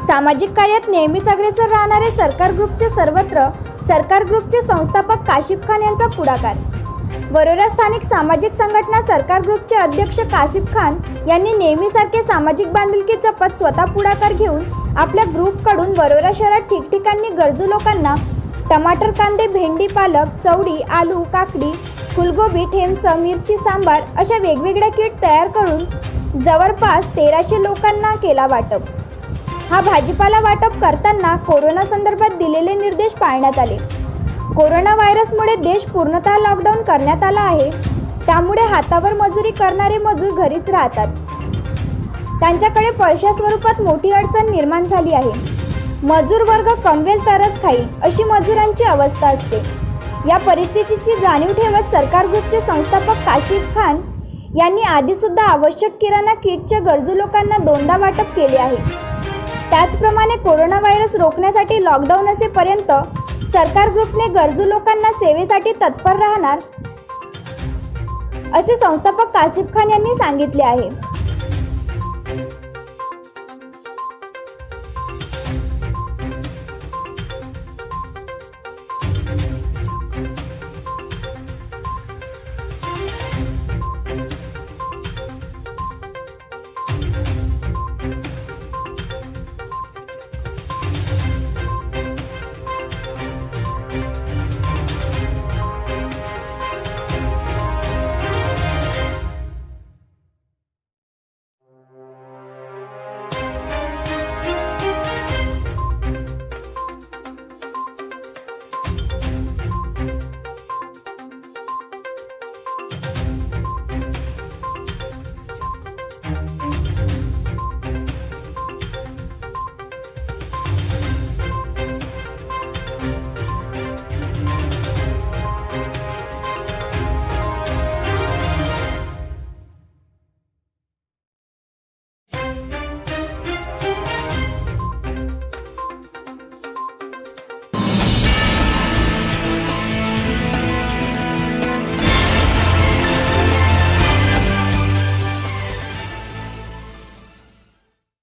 सामाजिक कार्यात नेहमीच अग्रेसर राहणारे सरकार ग्रुपचे संस्थापक काशिफ खान यांचा पुढाकार। वरोरा स्थानिक सामाजिक संघटना सरकार ग्रुपचे अध्यक्ष काशिफ खान यांनी नेहमीसारखे सामाजिक बांधिलकी जपत स्वतः पुढाकार घेऊन आपल्या ग्रुपकडून वरोरा शहरात ठिकठिकाणी गरजू लोकांना टमाटर, कांदे, भेंडी, पालक, चवडी, आलू, काकडी, फुलगोबी, ठेमस, मिरची, सांबार अशा वेगवेगळ्या किट तयार करून जवळपास 1300 लोकांना केला वाटप। हा भाजीपाला वाटप करताना कोरोना संदर्भात दिलेले निर्देश पाळण्यात आले। कोरोना व्हायरसमुळे देश पूर्णतः लॉकडाऊन करण्यात आला आहे, त्यामुळे हातावर मजुरी करणारे मजूर घरीच राहतात। त्यांच्याकडे पैशा स्वरूपात मोठी अडचण निर्माण झाली आहे। मजूर वर्ग कमवेल तरच खाईल अशी मजुरांची अवस्था असते। या परिस्थितीची जाणीव ठेवत सरकार ग्रुपचे संस्थापक काशिफ खान यांनी आधीसुद्धा आवश्यक किराणा किटचे गरजू लोकांना 2दा वाटप केले आहे। त्याचप्रमाणे कोरोना व्हायरस रोखण्यासाठी लॉकडाऊन असेपर्यंत सरकार ग्रुपने गरजू लोकांना सेवेसाठी तत्पर राहणार असे संस्थापक काशिफ खान यांनी सांगितले आहे।